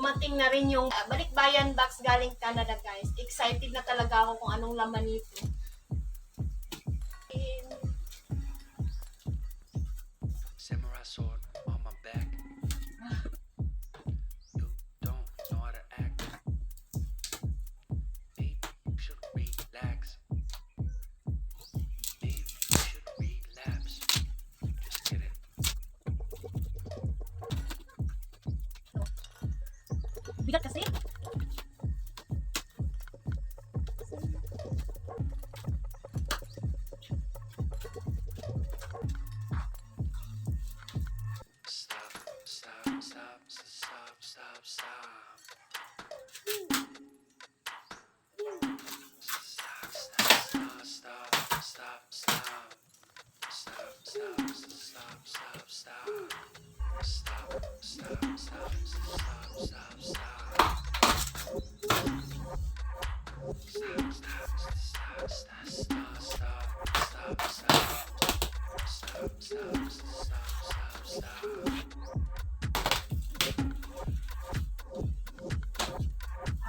dumating na rin yung Balikbayan Box galing Canada, guys. Excited na talaga ako kung anong laman nito. Samurai sword on my back. You don't know how to act. Maybe you should relax. Maybe you should relapse. Just kidding. Bigat kasi.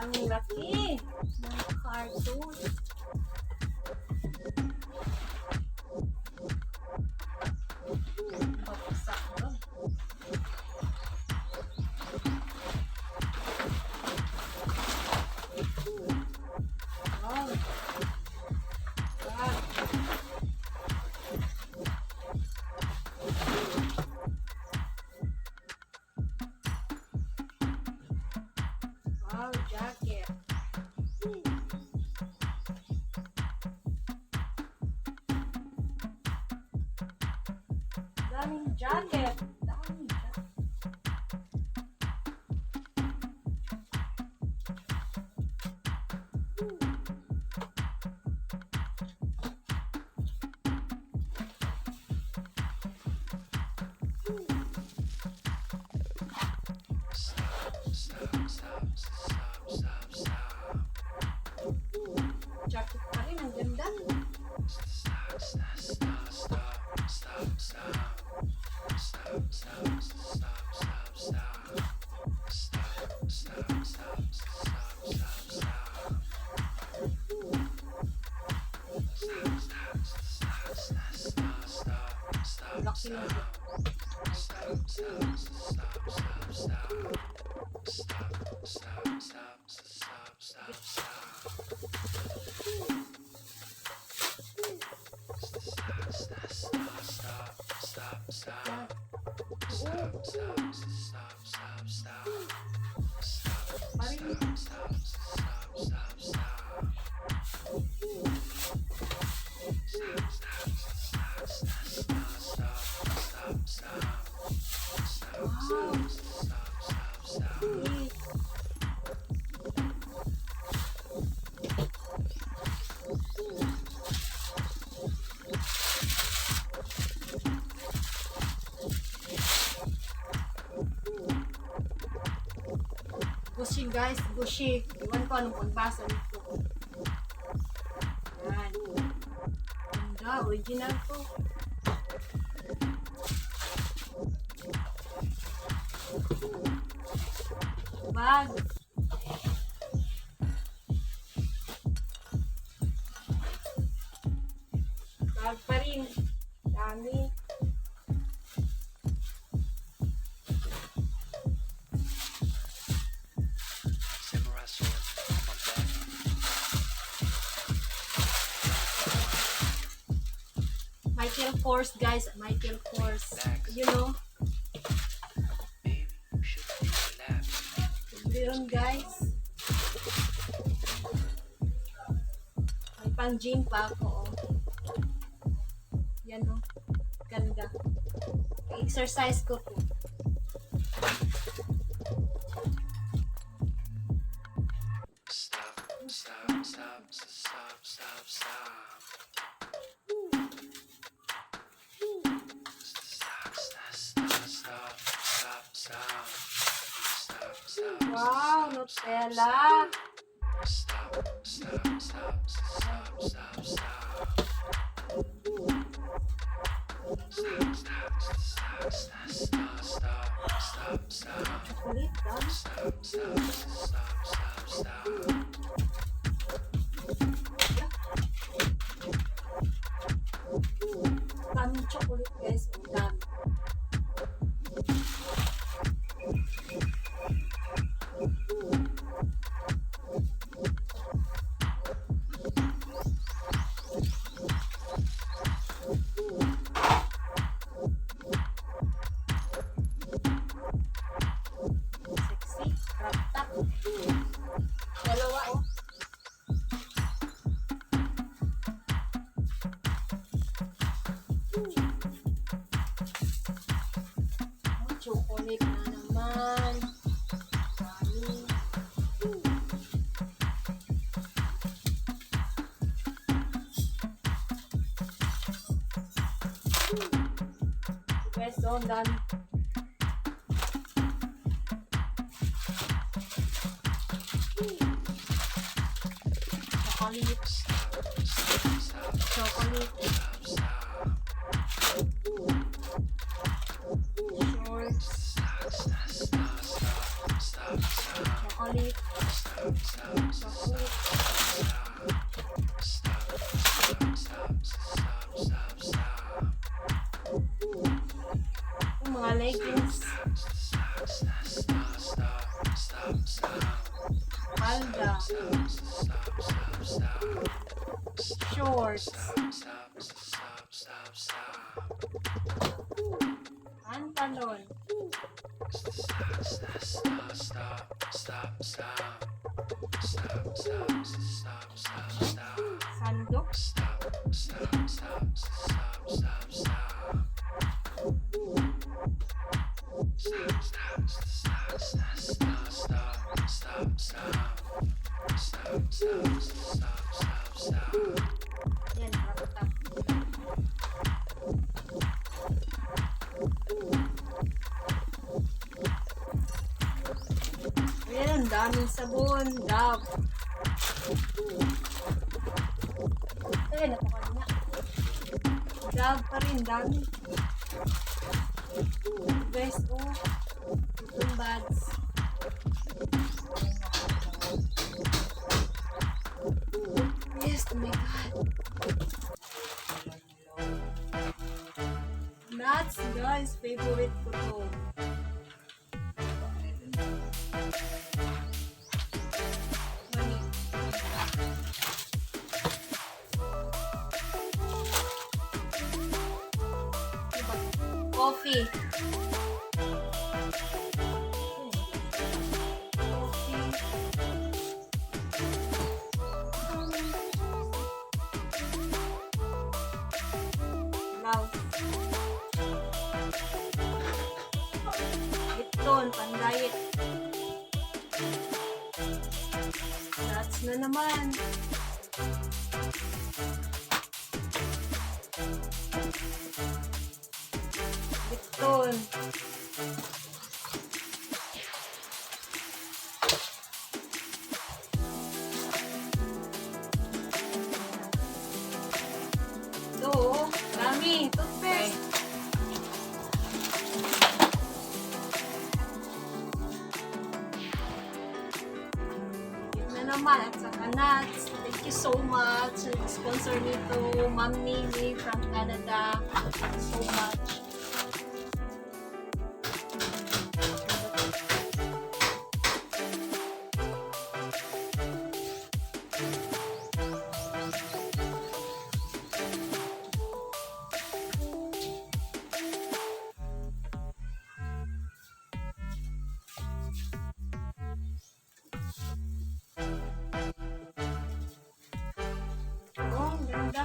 Ang laki ng cartoon. Papasak ba? Wow. Wow. Wow, jacket. Daming jacket. Daming jacket. Jacket pa rin, ang ganda. Laki lang. Gushi guys, gushi. Iwan ko anong pagbasa nito. Yan. Ganda, original to. Bag. Bag pa rin. Dami. Samurai sword on my back. Michael Kors, guys. Michael Kors. You know? Maybe you should relapse. Meron, guys. May pang gym pa ako. Oh. Yan, oh. Ganda. Exercise ko po. Stop, stop, stop, stop, stop, stop. Wow, Nutella. Stop, stop, stop, stop, stop, stop. Stop, stop, stop, stop, stop, stop, stop. chocolate, dami. Stop, stop, stop, stop, stop. Daming chocolate, guys. Ang dami. Sexy. Crop top. Dalawa, oh. Oh, chocolate na naman. Dami. Guys, oh, ang dami. Chocolate. Chocolate. Shorts. Chocolate. Chocolate. Yung mga leggings. Palda. Shorts. Pantalon. Sandok. Yan, crop top. Ayan, ang daming sabon. Dove. Ayan, napakali na. Dove pa rin, dami. Guys, oh. Itong bags. Yes, oh my God. Nuts, guys. Favorite ko to. Money. Diba? Coffee. Blouse. Lipton, pan-diet. Nuts na naman. Lipton. Ito, oh. Dami. Toothpaste. Yun na naman. At saka nuts. Thank you so much. Sponsor nito, Ma'am Nini from Canada. Thank you so much. Oh, ang ganda.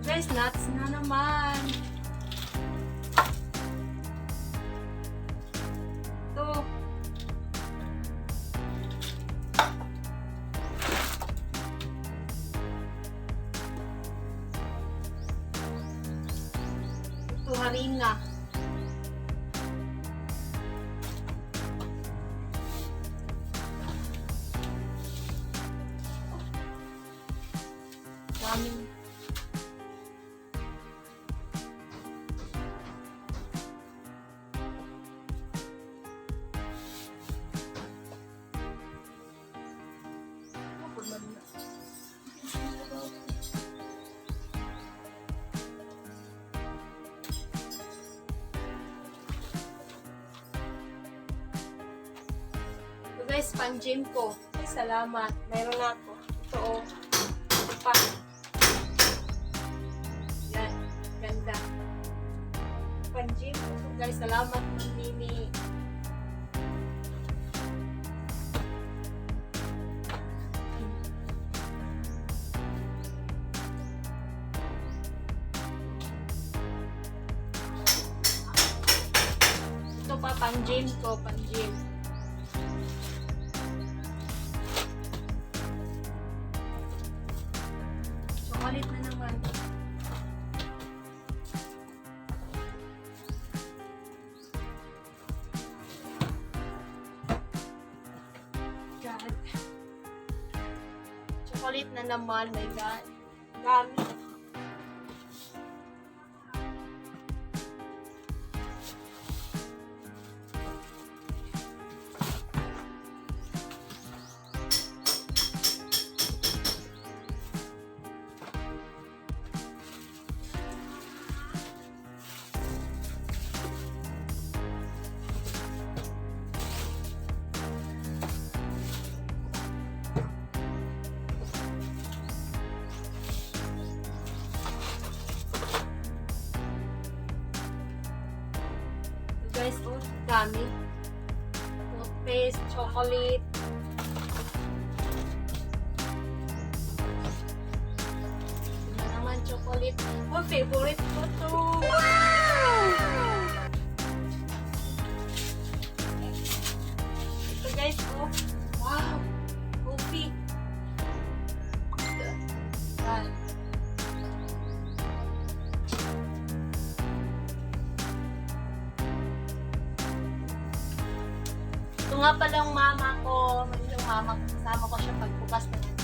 Guys, nuts na naman. Ito. Ito, harina. daming. So guys, pang-gym ko. Ay, salamat. Mayroon na ako. Ito oh. Ito pa. Yan. Ganda. Pang-gym ko. So guys, salamat Ma'am Mimi. Ito pa, pang-gym ko. Pang-gym. Chocolate na naman. God. Chocolate na naman, my God. Dami. Guys, oh, dami. Toothpaste, chocolate. Ito na naman, chocolate. Oh, favorite ko to. Wow! Ito guys, oh. Wow! Coffee. Yan. Ito nga palang mama ko. Yung mama ko. Kasama ko siya pagbukas na yan.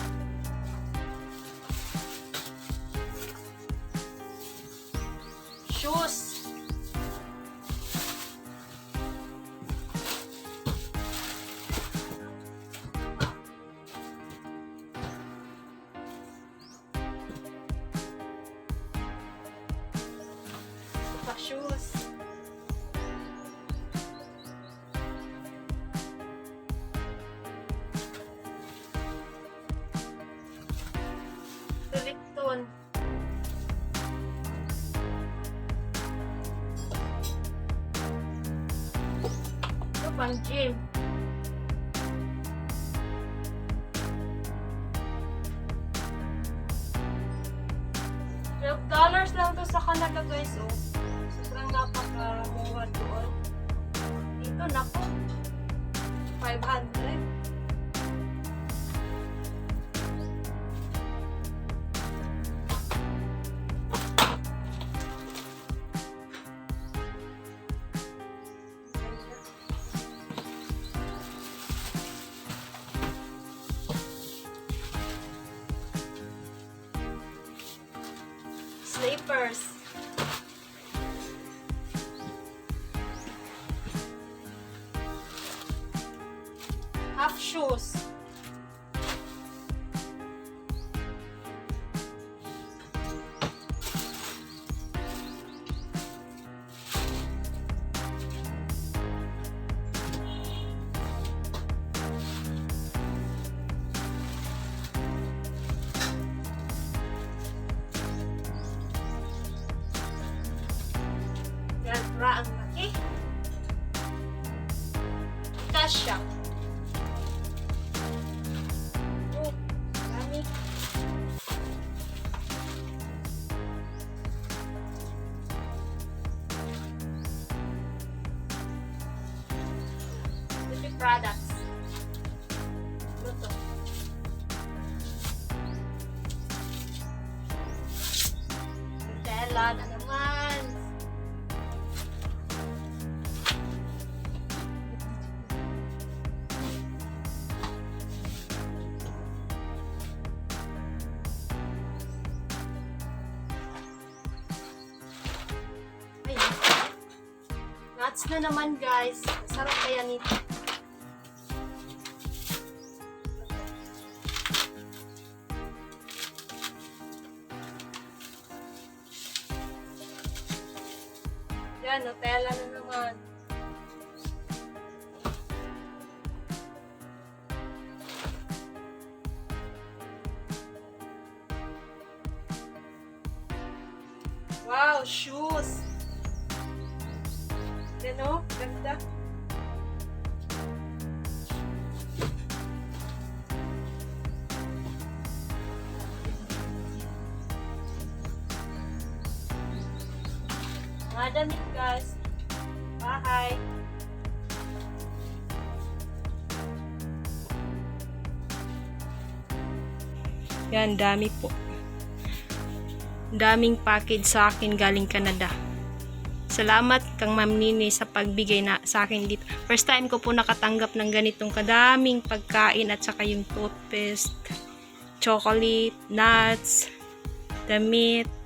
Shoes. Ito pa shoes. Lipton. Ito pang gym. $12 lang to sa Canada guys, oh. Sobrang napakamura doon. Dito, naku. 500. Slippers. Half shoes. Ra ang laki. Kasya. Oh, dami. Beauty products. Ano to? Nutella na naman. nuts na naman guys. Sarap kaya nito. Yan, Nutella na naman. Wow, shoes! Yan o, ganda. Mga damit guys. Bahay. Yan, dami po. Daming package sa akin galing Canada. Salamat kang Ma'am Nini sa pagbigay na sa akin dito. First time ko po nakatanggap ng ganitong kadaming pagkain at saka yung toothpaste, chocolate, nuts, damit.